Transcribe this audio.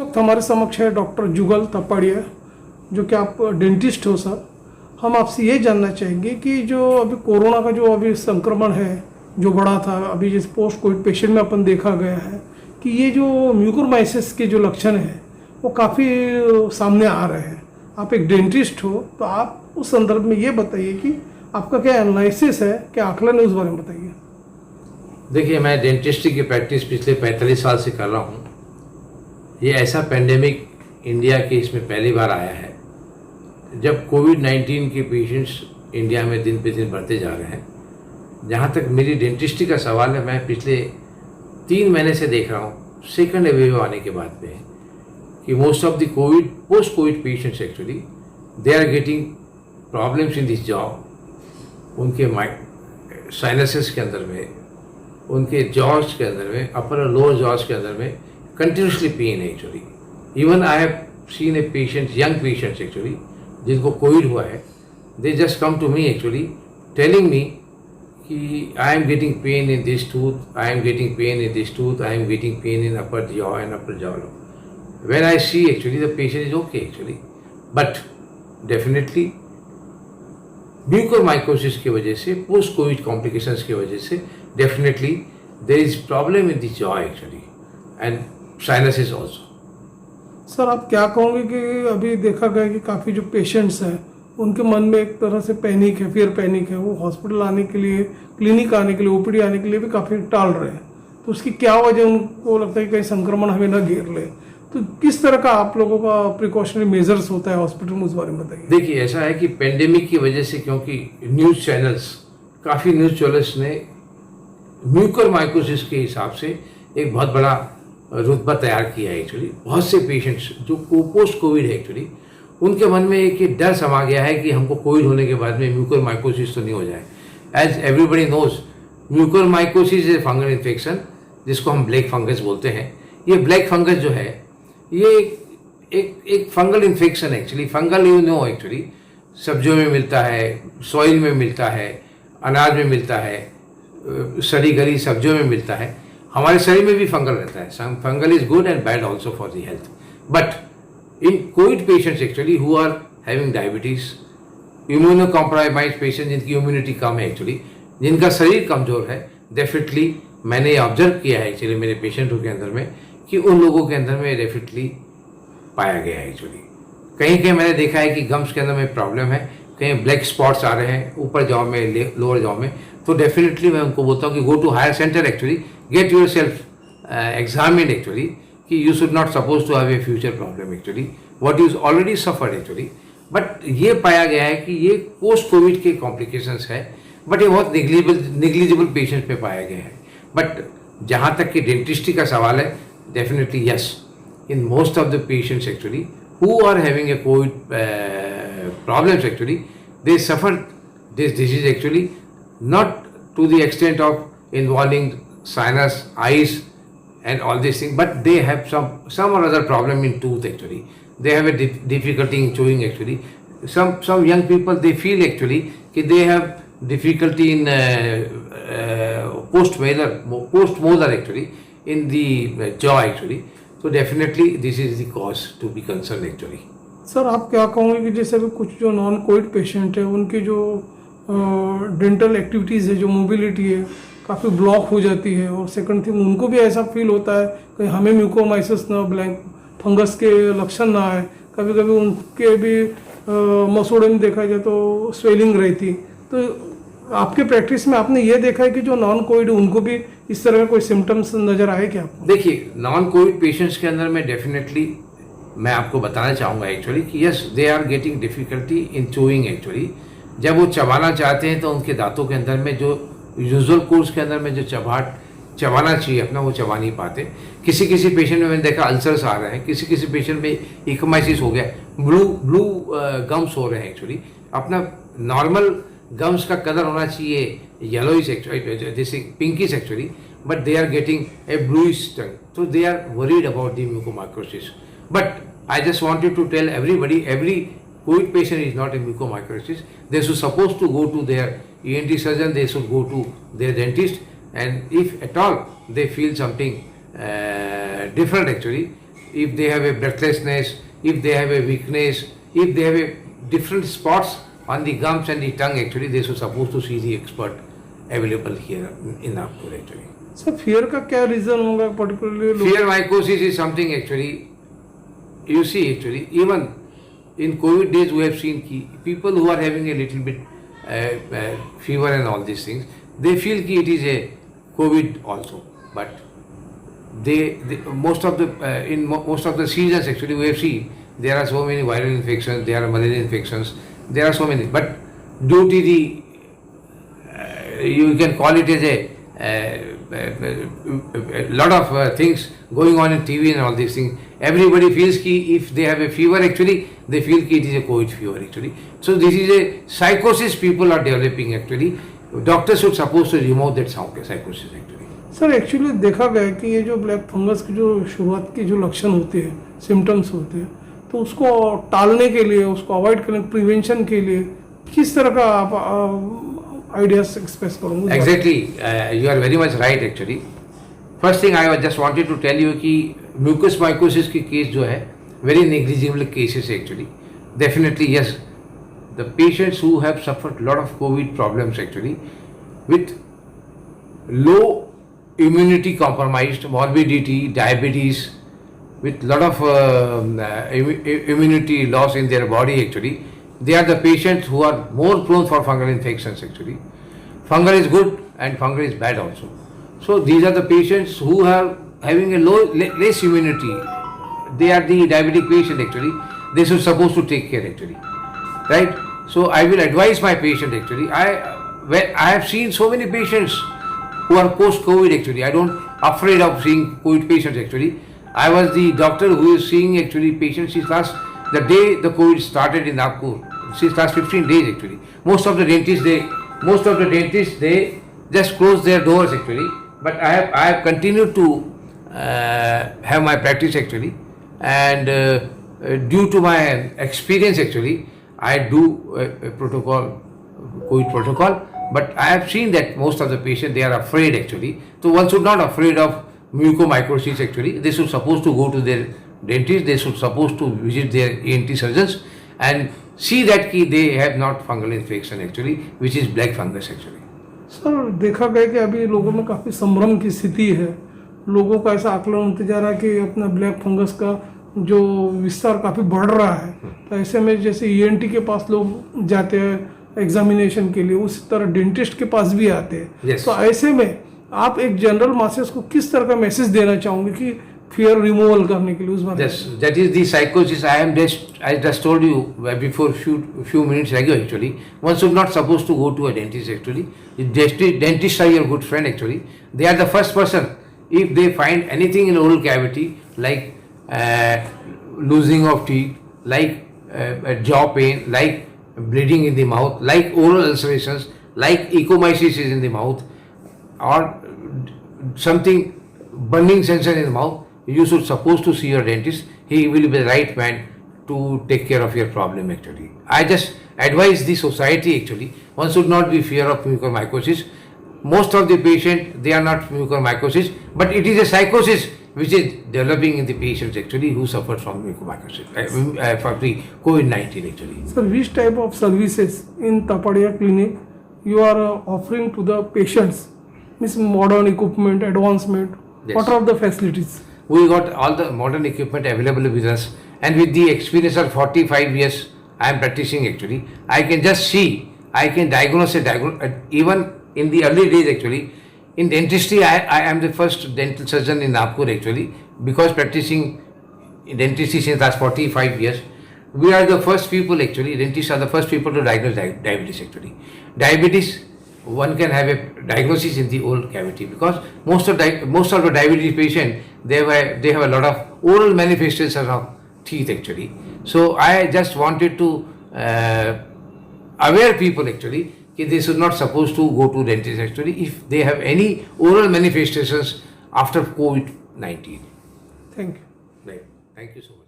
वक्त हमारे समक्ष है डॉक्टर जुगल तपड़िया, जो कि आप डेंटिस्ट हो सर। हम आपसे ये जानना चाहेंगे कि जो अभी कोरोना का जो अभी संक्रमण है, जो बढ़ा था अभी जिस पोस्ट कोविड पेशेंट में अपन देखा गया है कि ये जो म्यूकोरमाइसिस के जो लक्षण हैं वो काफ़ी सामने आ रहे हैं। आप एक डेंटिस्ट हो तो आप उस संदर्भ में ये बताइए कि आपका क्या एनालिसिस है, क्या आकलन है, उस बारे में बताइए। देखिए, मैं डेंटिस्ट्री की प्रैक्टिस पिछले 45 साल से कर रहा हूँ। ये ऐसा पेंडेमिक इंडिया के इसमें पहली बार आया है जब कोविड-19 के पेशेंट्स इंडिया में दिन पे दिन बढ़ते जा रहे हैं। जहाँ तक मेरी डेंटिस्ट्री का सवाल है, मैं पिछले 3 महीने से देख रहा हूँ सेकंड वेव आने के बाद में कि most of the post covid patients actually they are getting problems in this jaw. उनके साइनसेस के अंदर में, उनके जॉज के अंदर में, अपर और लोअर जॉज के अंदर में कंटिन्यूसली पेन है actually. Even I have seen a patient, young patients actually, जिनको कोविड हुआ है, they just come to me actually telling me कि I am getting pain in this tooth, I am getting pain in this tooth, I am getting pain in upper jaw and upper jaw. When I see actually the patient is okay actually, but definitely mucormycosis की वजह से, post Covid complications की वजह से definitely there is problem in the jaw actually and sinuses also. Sir, आप क्या कहोगे कि अभी देखा गया कि काफ़ी जो पेशेंट्स हैं उनके मन में एक तरह से पैनिक है, फियर पैनिक है। वो हॉस्पिटल आने के लिए, क्लिनिक आने के लिए, ओपीडी आने के लिए भी काफ़ी टाल रहे हैं। तो उसकी क्या वजह, उनको लगता है कि कहीं संक्रमण हमें न घेर ले। तो किस तरह का आप लोगों का प्रिकॉशनरी मेजर्स होता है हॉस्पिटल में, उस बारे में बताइए। देखिए, ऐसा है कि पेंडेमिक की वजह से, क्योंकि न्यूज़ चैनल्स, काफ़ी न्यूज़ चैनल्स ने म्यूकोरमाइकोसिस के हिसाब से एक बहुत बड़ा रुतबा तैयार किया है एक्चुअली। बहुत से पेशेंट्स जो पोस्ट कोविड है एक्चुअली, उनके मन में एक डर समा गया है कि हमको कोविड होने के बाद में म्यूकोरमाइकोसिस तो नहीं हो जाए। As everybody knows, mucormycosis is a fungal infection जिसको हम ब्लैक फंगस बोलते हैं। ये ब्लैक फंगस जो है ये एक फंगल इन्फेक्शन है actually. Fungal you know actually सब्जियों में मिलता है, सॉइल में मिलता है, अनाज में मिलता है, सड़ी गली सब्जियों में मिलता है। हमारे शरीर में भी फंगल रहता है। Fungal is good and bad also for the health. But in covid patients actually who are having diabetes, immuno compromise patient जिनकी इम्यूनिटी कम है एक्चुअली, जिनका शरीर कमजोर है, डेफिनेटली मैंने ऑब्जर्व किया है एक्चुअली मेरे पेशेंटों के अंदर में कि उन लोगों के अंदर में डेफिनेटली पाया गया है एक्चुअली। कहीं कहीं मैंने देखा है कि गम्स के अंदर में प्रॉब्लम है, कहीं ब्लैक स्पॉट्स आ रहे हैं ऊपर जॉ में, लोअर जॉ में। तो डेफिनेटली मैं उनको बोलता हूँ कि go to higher centre actually, get yourself examined actually, कि you should not suppose to have a future problem actually, what you already suffered actually. But ये पाया गया है कि ये पोस्ट कोविड के कॉम्प्लिकेशंस है, बट ये बहुत निग्लिजिबल पेशेंट्स में पाया गया है। बट जहाँ तक कि डेंटिस्ट्री का सवाल है, definitely yes, in most of the patients actually who are having a covid problems actually, they suffer this disease actually not to the extent of involving sinus, eyes and all these things, but they have some or other problem in tooth actually. They have a difficulty in chewing actually. Some young people, they feel actually that they have difficulty in post-molar actually, in the jaw actually. So definitely this is the cause to be concerned actually. Sir, आप क्या कहोगे कि जैसे अभी कुछ जो non Covid patient है उनकी जो डेंटल एक्टिविटीज़ है, जो मोबिलिटी है, काफ़ी ब्लॉक हो जाती है। और सेकंड थिंग, उनको भी ऐसा फील होता है कि हमें म्यूकोरमाइसिस ना, ब्लैक फंगस के लक्षण ना आए। कभी कभी उनके भी मसूड़े में देखा जाए तो स्वेलिंग रहती। तो आपके प्रैक्टिस में आपने ये देखा है कि जो नॉन कोविड उनको भी इस तरह का कोई सिम्टम्स नज़र आए क्या आपको? देखिए, नॉन कोविड पेशेंट्स के अंदर में डेफिनेटली मैं आपको बताना चाहूँगा एक्चुअली कि yes, they are getting difficulty in chewing actually. जब वो चबाना चाहते हैं तो उनके दांतों के अंदर में जो यूजुअल कोर्स के अंदर में जो चबाना चाहिए अपना, वो चबा नहीं पाते। किसी किसी पेशेंट में मैंने देखा अल्सर्स आ रहे हैं, किसी किसी पेशेंट में इकोमाइसिस हो गया, ब्लू गम्स हो रहे हैं एक्चुअली। अपना नॉर्मल गम्स का कलर होना चाहिए येलोइश एक्चुअली, जैसे pinkish actually, but they are getting a bluish tongue, तो they are worried about the mucormycosis. But I just wanted to tell everybody, every COVID patient is not a mucormycosis. They should supposed to go to their ENT surgeon, they should go to their dentist, and if at all they feel something different actually, if they have a breathlessness, if they have a weakness, if they have a different spots on the gums and the tongue, actually they should supposed to see the expert available here in Nagpur actually. Sir fear का क्या reason होगा particularly? Fear mycosis is something actually, you see actually, even in COVID days we have seen people who are having a little bit fever and all these things, they feel that it is a COVID also, but most of the seasons actually we have seen there are so many viral infections, there are malaria infections, there are so many, but due to the you can call it as a lot of things going on in TV and all these things, everybody feels that if they have a fever actually they feel that it is a COVID fever actually. So this is a psychosis people are developing actually. Doctors should supposed to remove that psychosis actually. Sir actually देखा गया है कि ये जो black fungus की जो शुरुआत की जो लक्षण होते हैं, सिम्टम्स होते हैं, तो उसको टालने के लिए, उसको अवॉइड करने, प्रिवेंशन के लिए किस तरह का आप आइडियाज एक्सप्रेस करोगे? Exactly, you are very much right actually. First thing I just wanted to tell you कि म्यूकस माइकोसिस की केस जो है very negligible cases actually. Definitely yes, the patients who have suffered lot of covid problems actually with low immunity compromised, morbidity, diabetes, with lot of immunity loss in their body actually, they are the patients who are more prone for fungal infections actually. Fungal is good and fungal is bad also. So these are the patients who are having a less immunity. They are the diabetic patient actually. They should supposed to take care actually, right? So I will advise my patient actually. I have seen so many patients who are post-COVID actually. I don't afraid of seeing COVID patients actually. I was the doctor who is seeing actually patients since the day the COVID started in Nagpur, since last 15 days actually. Most of the dentists they just close their doors actually. But I have continued to have my practice actually, and due to my experience actually, I do a protocol, COVID protocol. But I have seen that most of the patients, they are afraid actually. So one should not afraid of mucormycosis actually. They should supposed to go to their dentist. They should supposed to visit their ENT surgeons and see that they have not fungal infection actually, which is black fungus actually. Sir देखा गया कि अभी लोगों में काफ़ी संभ्रम की स्थिति है. लोगों का ऐसा आकलन होते जा रहा है कि अपना ब्लैक फंगस का जो विस्तार काफ़ी बढ़ रहा है. तो ऐसे में जैसे ENT के पास लोग जाते हैं एग्जामिनेशन के लिए, उसी तरह डेंटिस्ट के पास भी आते हैं. Yes. तो ऐसे में आप एक जनरल मासेस को किस तरह का मैसेज देना चाहोगे कि फियर रिमूवल करने के लिए उस बारे में? That is the psychosis. I just told you before few minutes ago actually. One should not supposed to go to a dentist actually. Dentists are your good friend actually. They are the first person if they find anything in oral cavity like losing of teeth, like jaw pain, like bleeding in the mouth, like oral ulcerations, like ecomyces in the mouth, or something burning sensation in the mouth, you should supposed to see your dentist. He will be the right man to take care of your problem actually. I just advise the society actually. One should not be fear of mucormycosis. Most of the patient, they are not mucormycosis, but it is a psychosis which is developing in the patients actually who suffer from mucormycosis, for the COVID-19 actually. Sir, which type of services in Tapadia clinic you are offering to the patients? Means modern equipment, advancement. Yes. What are the facilities? We got all the modern equipment available with us, and with the experience of 45 years I am practicing actually, I can just see, I can diagnose even in the early days actually. In dentistry, I am the first dental surgeon in Nagpur actually, because practicing dentistry since last 45 years. We are the first people actually, dentists are the first people to diagnose diabetes actually. Diabetes, one can have a diagnosis in the oral cavity because most of the diabetes patient, they have a lot of oral manifestations of teeth actually. So I just wanted to aware people actually they should not supposed to go to dentist actually if they have any oral manifestations after COVID-19. Thank you. Right. Thank you so much.